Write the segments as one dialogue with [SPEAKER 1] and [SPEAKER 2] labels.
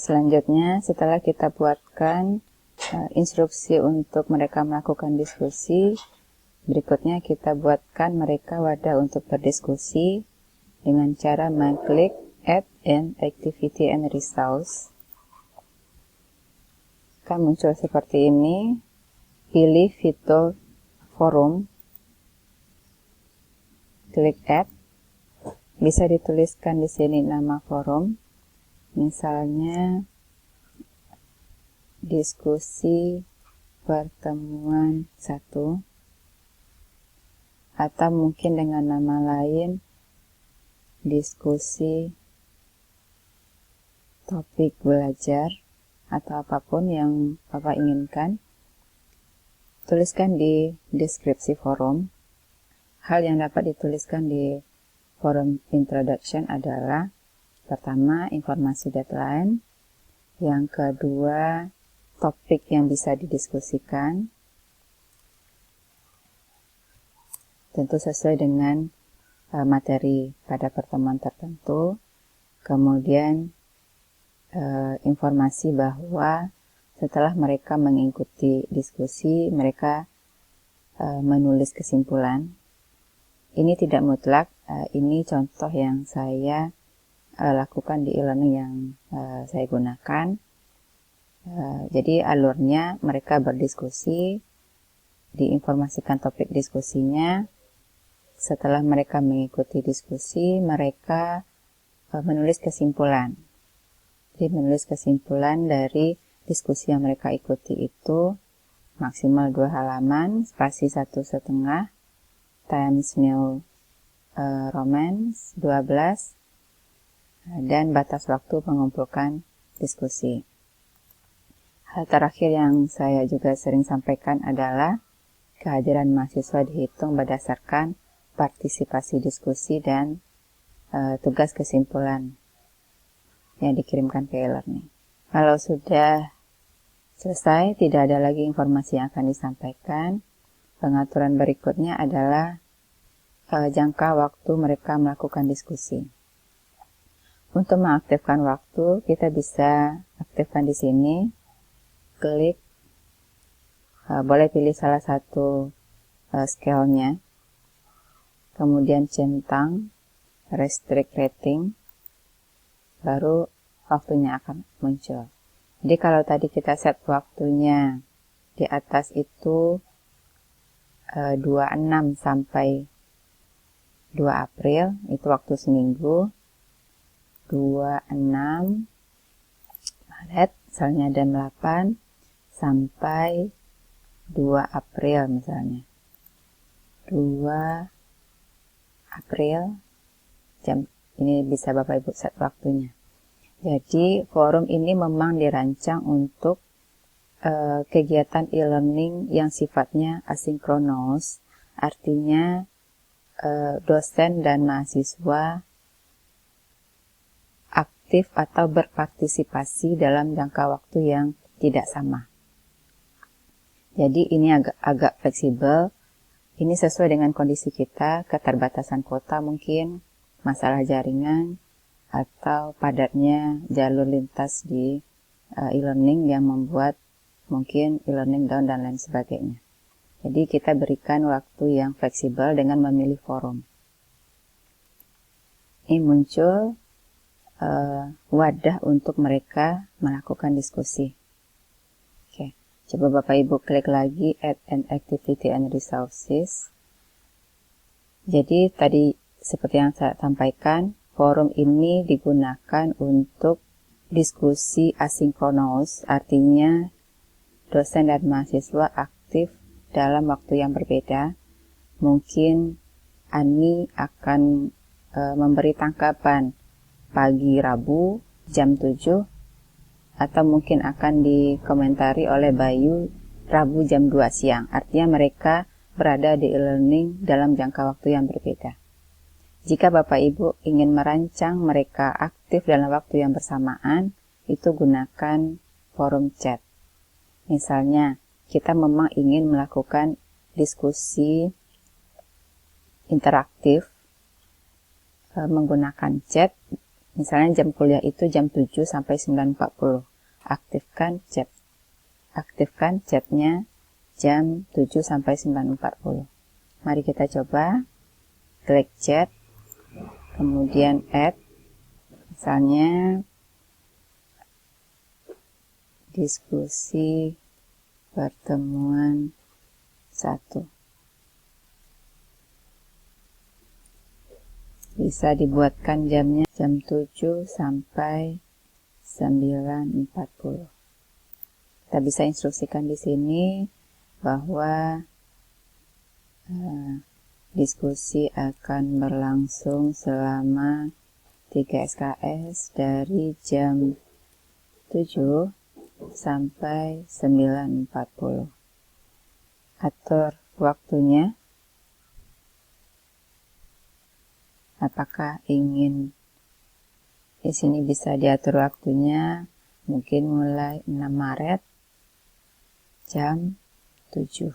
[SPEAKER 1] Selanjutnya, setelah kita buatkan instruksi untuk mereka melakukan diskusi, berikutnya kita buatkan mereka wadah untuk berdiskusi dengan cara mengklik Add an Activity and Resource. Akan muncul seperti ini. Pilih fitur forum, klik Add. Bisa dituliskan di sini nama forum, misalnya diskusi pertemuan 1, atau mungkin dengan nama lain diskusi topik belajar, atau apapun yang Bapak inginkan. Tuliskan di deskripsi forum. Hal yang dapat dituliskan di forum introduction adalah pertama, informasi deadline, yang kedua, topik yang bisa didiskusikan, tentu sesuai dengan materi pada pertemuan tertentu. Kemudian informasi bahwa setelah mereka mengikuti diskusi, mereka menulis kesimpulan. Ini tidak mutlak, ini contoh yang saya lakukan di e-learning yang saya gunakan. Jadi alurnya mereka berdiskusi, diinformasikan topik diskusinya. Setelah mereka mengikuti diskusi, mereka menulis kesimpulan. Jadi menulis kesimpulan dari diskusi yang mereka ikuti itu maksimal 2 halaman, spasi 1,5, Times New Roman 12, dan batas waktu mengumpulkan diskusi. Hal terakhir yang saya juga sering sampaikan adalah kehadiran mahasiswa dihitung berdasarkan partisipasi diskusi dan tugas kesimpulan yang dikirimkan ke e-learning. Kalau sudah selesai, tidak ada lagi informasi yang akan disampaikan. Pengaturan berikutnya adalah jangka waktu mereka melakukan diskusi. Untuk mengaktifkan waktu, kita bisa aktifkan di sini. Klik, boleh pilih salah satu scale-nya. Kemudian centang, restrict rating, baru waktunya akan muncul. Jadi kalau tadi kita set waktunya di atas itu 26 sampai 2 April, itu waktu seminggu. 26 Maret, misalnya jam 8 sampai 2 April misalnya. 2 April, jam ini bisa Bapak Ibu set waktunya. Jadi forum ini memang dirancang untuk kegiatan e-learning yang sifatnya asinkronus, artinya dosen dan mahasiswa aktif atau berpartisipasi dalam jangka waktu yang tidak sama. Jadi ini agak fleksibel, ini sesuai dengan kondisi kita, keterbatasan kuota mungkin, masalah jaringan, atau padatnya jalur lintas di e-learning yang membuat mungkin e-learning down dan lain sebagainya. Jadi kita berikan waktu yang fleksibel dengan memilih forum. Ini muncul wadah untuk mereka melakukan diskusi. Oke, coba Bapak Ibu klik lagi Add an Activity and Resources. Jadi tadi seperti yang saya sampaikan, forum ini digunakan untuk diskusi asinkronus, artinya dosen dan mahasiswa aktif dalam waktu yang berbeda. Mungkin Ani akan memberi tangkapan pagi Rabu jam 7, atau mungkin akan dikomentari oleh Bayu Rabu jam 2 siang. Artinya mereka berada di e-learning dalam jangka waktu yang berbeda. Jika Bapak Ibu ingin merancang mereka aktif dalam waktu yang bersamaan, itu gunakan forum chat. Misalnya, kita memang ingin melakukan diskusi interaktif menggunakan chat Misalnya jam kuliah itu jam 7 sampai 9.40. Aktifkan chat. Aktifkan chatnya jam 7 sampai 9.40. Mari kita coba. Klik chat, kemudian add. Misalnya diskusi pertemuan 1. Bisa dibuatkan jamnya jam 7 sampai 9.40. Kita bisa instruksikan di sini bahwa diskusi akan berlangsung selama 3 SKS dari jam 7 sampai 9.40. Atur waktunya. Apakah ingin di sini bisa diatur waktunya mungkin mulai 6 Maret jam 7.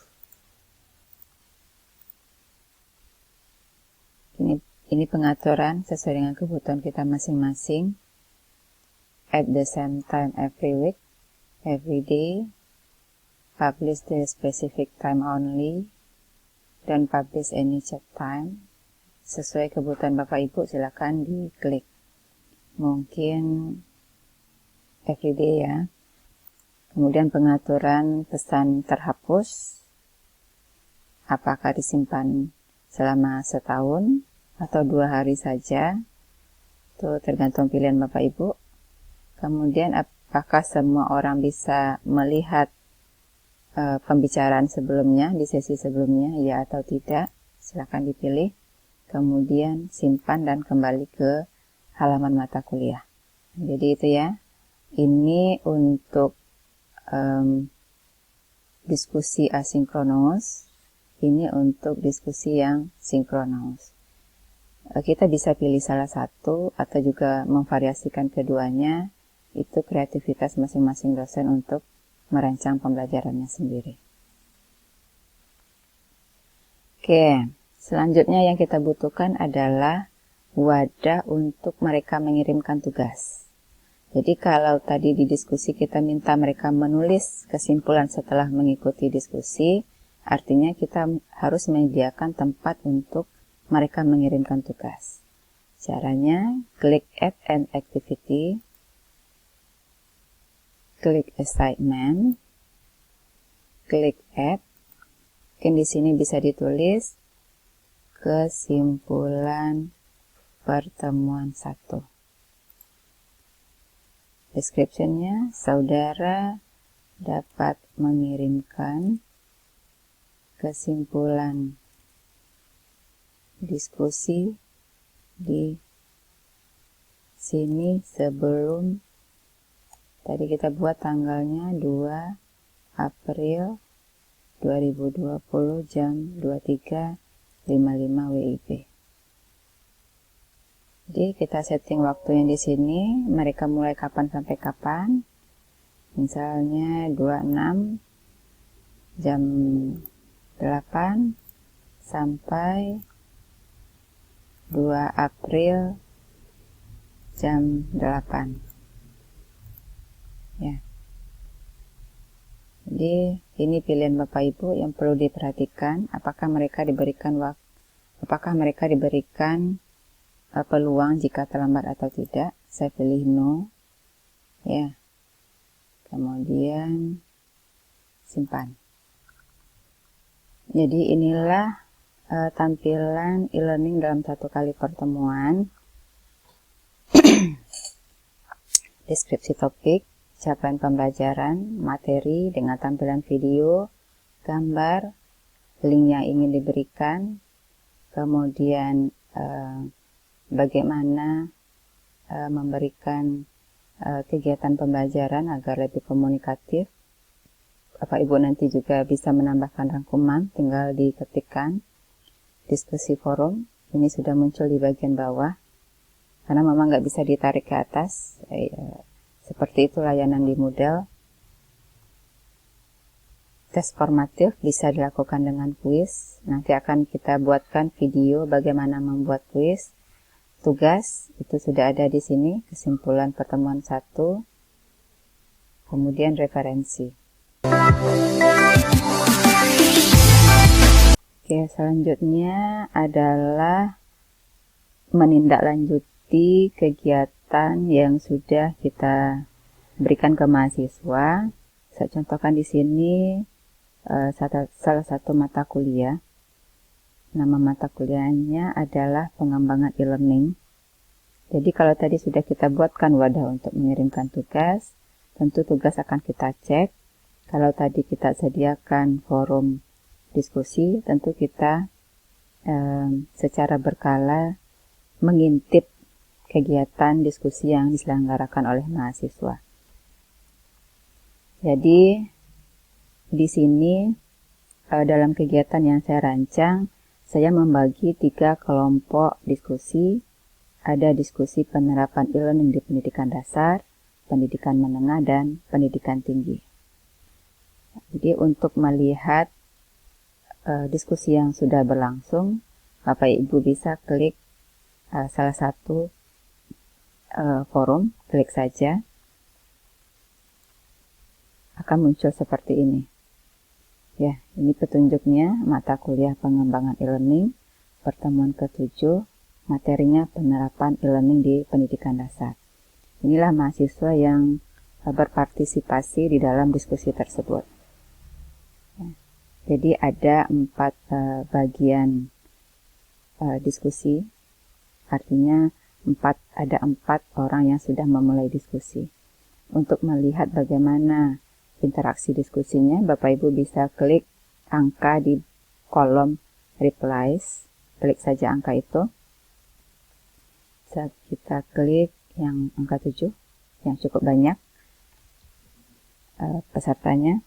[SPEAKER 1] Ini pengaturan sesuai dengan kebutuhan kita masing-masing. At the same time every week, every day. Publish the specific time only. Don't publish any chat time. Sesuai kebutuhan Bapak Ibu silakan diklik. Mungkin everyday ya. Kemudian pengaturan pesan terhapus. Apakah disimpan selama setahun atau 2 hari saja? Itu tergantung pilihan Bapak Ibu. Kemudian apakah semua orang bisa melihat pembicaraan sebelumnya di sesi sebelumnya, ya atau tidak? Silakan dipilih. Kemudian simpan dan kembali ke halaman mata kuliah. Jadi itu ya. Ini untuk diskusi asinkronus. Ini untuk diskusi yang sinkronus. Kita bisa pilih salah satu atau juga memvariasikan keduanya. Itu kreativitas masing-masing dosen untuk merancang pembelajarannya sendiri. Oke, selanjutnya yang kita butuhkan adalah wadah untuk mereka mengirimkan tugas. Jadi kalau tadi di diskusi kita minta mereka menulis kesimpulan setelah mengikuti diskusi, artinya kita harus menyediakan tempat untuk mereka mengirimkan tugas. Caranya, klik Add an Activity, klik Assignment, klik Add. Mungkin di sini bisa ditulis kesimpulan pertemuan 1. Description-nya, saudara dapat mengirimkan kesimpulan diskusi di sini sebelum tadi kita buat tanggalnya 2 April 2020 jam 23.55 WIB. Jadi kita setting waktunya di sini, mereka mulai kapan sampai kapan. Misalnya 26 jam 8 sampai 2 April jam 8. Ya. Jadi ini pilihan Bapak Ibu yang perlu diperhatikan, apakah mereka diberikan peluang jika terlambat atau tidak. Saya pilih no. Ya. Kemudian simpan. Jadi inilah tampilan e-learning dalam 1 kali pertemuan. Deskripsi topik, capaian pembelajaran, materi dengan tampilan video, gambar, link yang ingin diberikan, kemudian bagaimana memberikan kegiatan pembelajaran agar lebih komunikatif. Bapak Ibu nanti juga bisa menambahkan rangkuman, tinggal diketikkan. Diskusi forum, ini sudah muncul di bagian bawah, karena memang nggak bisa ditarik ke atas, seperti itu layanan di Moodle. Tes formatif bisa dilakukan dengan kuis, nanti akan kita buatkan video bagaimana membuat kuis. tugas itu sudah ada di sini, kesimpulan pertemuan 1, kemudian referensi. Oke, selanjutnya adalah menindaklanjuti kegiatan yang sudah kita berikan ke mahasiswa. Saya contohkan di sini salah satu mata kuliah. Nama mata kuliahnya adalah pengembangan e-learning. Jadi kalau tadi sudah kita buatkan wadah untuk mengirimkan tugas, tentu tugas akan kita cek. Kalau tadi kita sediakan forum diskusi, tentu kita secara berkala mengintip kegiatan diskusi yang diselenggarakan oleh mahasiswa. Jadi di sini dalam kegiatan yang saya rancang, saya membagi 3 kelompok diskusi. Ada diskusi penerapan e-learning di pendidikan dasar, pendidikan menengah, dan pendidikan tinggi. Jadi untuk melihat diskusi yang sudah berlangsung, Bapak Ibu bisa klik salah satu forum, klik saja, akan muncul seperti ini. Ya, ini petunjuknya, mata kuliah pengembangan e-learning, pertemuan ke-7, materinya penerapan e-learning di pendidikan dasar. Inilah mahasiswa yang berpartisipasi di dalam diskusi tersebut. Ya, jadi ada 4 bagian diskusi. Artinya ada 4 orang yang sudah memulai diskusi. Untuk melihat bagaimana interaksi diskusinya, Bapak Ibu bisa klik angka di kolom replies. Klik saja angka itu. Saat kita klik yang angka 7, yang cukup banyak pesertanya.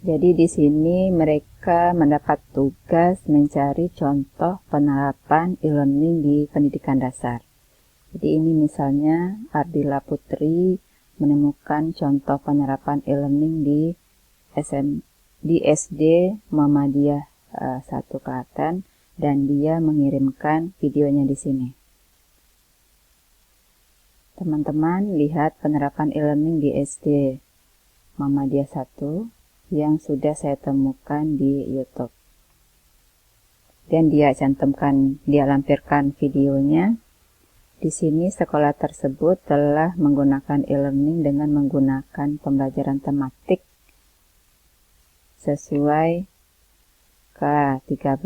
[SPEAKER 1] Jadi di sini mereka mendapat tugas mencari contoh penerapan e-learning di pendidikan dasar. Jadi ini misalnya Ardila Putri menemukan contoh penerapan e-learning di SD Muhammadiyah 1 Klaten, dan dia mengirimkan videonya di sini. Teman-teman lihat penerapan e-learning di SD Muhammadiyah 1 yang sudah saya temukan di YouTube. Dan dia lampirkan videonya. Di sini sekolah tersebut telah menggunakan e-learning dengan menggunakan pembelajaran tematik sesuai K13.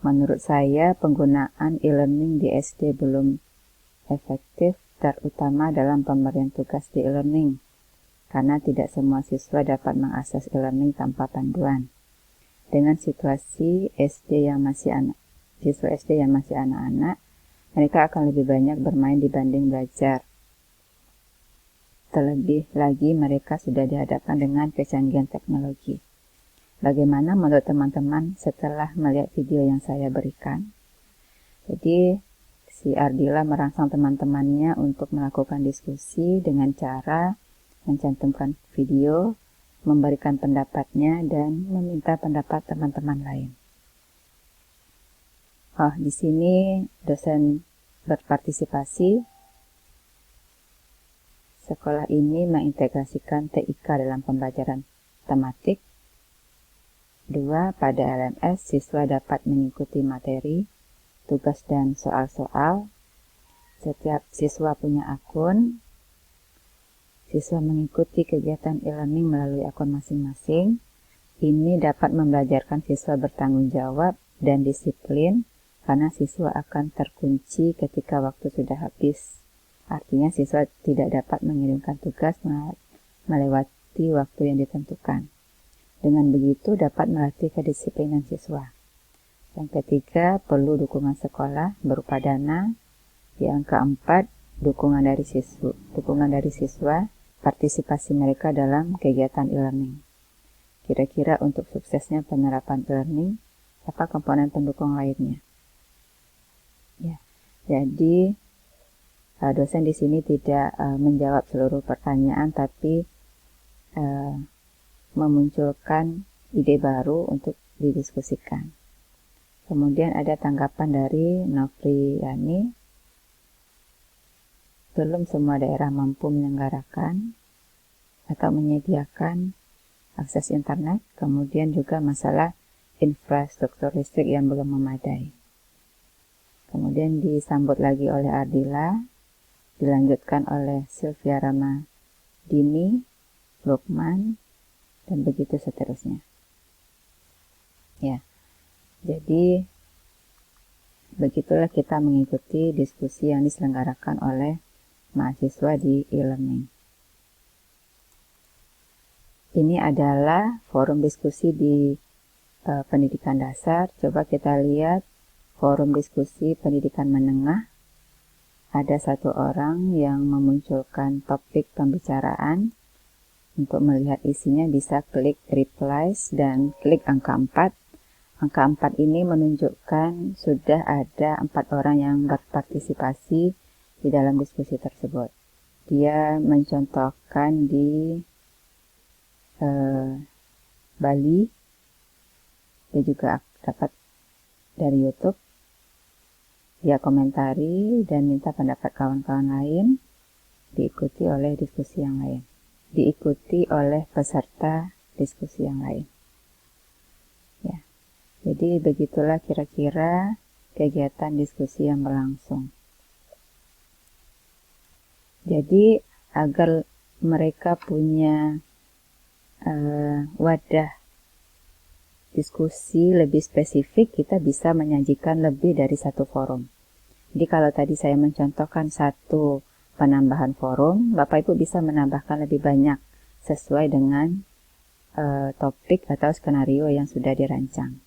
[SPEAKER 1] Menurut saya penggunaan e-learning di SD belum efektif, terutama dalam pemberian tugas di e-learning, karena tidak semua siswa dapat mengakses e-learning tanpa panduan. Dengan situasi siswa SD yang masih anak-anak, mereka akan lebih banyak bermain dibanding belajar. Terlebih lagi mereka sudah dihadapkan dengan kecanggihan teknologi. Bagaimana menurut teman-teman setelah melihat video yang saya berikan? Jadi, si Ardila merangsang teman-temannya untuk melakukan diskusi dengan cara mencantumkan video, memberikan pendapatnya, dan meminta pendapat teman-teman lain. Di sini dosen berpartisipasi. Sekolah ini mengintegrasikan TIK dalam pembelajaran tematik. 2. Pada LMS, siswa dapat mengikuti materi, tugas, dan soal-soal. Setiap siswa punya akun. Siswa mengikuti kegiatan e-learning melalui akun masing-masing. Ini dapat membelajarkan siswa bertanggung jawab dan disiplin, karena siswa akan terkunci ketika waktu sudah habis. Artinya siswa tidak dapat mengirimkan tugas melewati waktu yang ditentukan. Dengan begitu dapat melatih kedisiplinan siswa. Yang ketiga, perlu dukungan sekolah berupa dana. Yang keempat, dukungan dari siswa, partisipasi mereka dalam kegiatan e-learning. Kira-kira untuk suksesnya penerapan e-learning, apa komponen pendukung lainnya? Ya, jadi dosen di sini tidak menjawab seluruh pertanyaan, tapi memunculkan ide baru untuk didiskusikan. Kemudian ada tanggapan dari Novriani. Belum semua daerah mampu menyelenggarakan atau menyediakan akses internet. Kemudian juga masalah infrastruktur listrik yang belum memadai. Kemudian disambut lagi oleh Ardila, dilanjutkan oleh Sylvia Ramadini, Lukman, dan begitu seterusnya. Ya, jadi begitulah kita mengikuti diskusi yang diselenggarakan oleh mahasiswa di e-learning. Ini adalah forum diskusi di pendidikan dasar. Coba kita lihat forum diskusi pendidikan menengah. Ada satu orang yang memunculkan topik pembicaraan. Untuk melihat isinya bisa klik replies dan klik angka 4. Angka 4 ini menunjukkan sudah ada 4 orang yang berpartisipasi di dalam diskusi tersebut. Dia mencontohkan di Bali. Dia juga dapat dari YouTube. Dia komentari dan minta pendapat kawan-kawan lain, diikuti oleh diskusi yang lain. Diikuti oleh peserta diskusi yang lain. Ya. Jadi begitulah kira-kira kegiatan diskusi yang berlangsung. Jadi agar mereka punya wadah diskusi lebih spesifik, kita bisa menyajikan lebih dari satu forum. Jadi kalau tadi saya mencontohkan satu penambahan forum, Bapak Ibu bisa menambahkan lebih banyak sesuai dengan topik atau skenario yang sudah dirancang.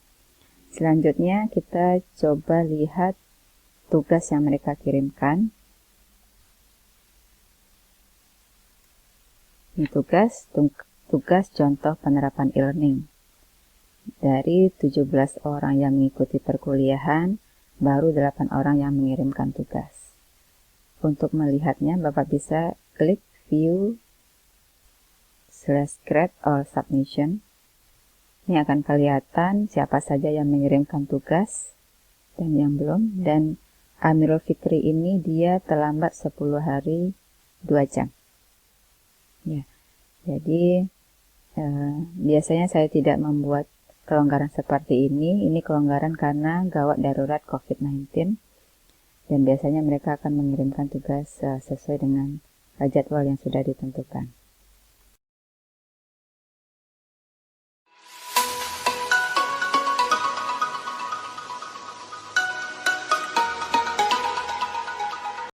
[SPEAKER 1] Selanjutnya kita coba lihat tugas yang mereka kirimkan. Ini tugas contoh penerapan e-learning. Dari 17 orang yang mengikuti perkuliahan, baru 8 orang yang mengirimkan tugas. Untuk melihatnya, Bapak bisa klik view /grade or submission. Ini akan kelihatan siapa saja yang mengirimkan tugas dan yang belum. Dan Amirul Fikri ini dia terlambat 10 hari 2 jam. Ya, jadi biasanya saya tidak membuat kelonggaran seperti ini. Ini kelonggaran karena gawat darurat COVID-19. Dan biasanya mereka akan mengirimkan tugas sesuai dengan jadwal yang sudah ditentukan.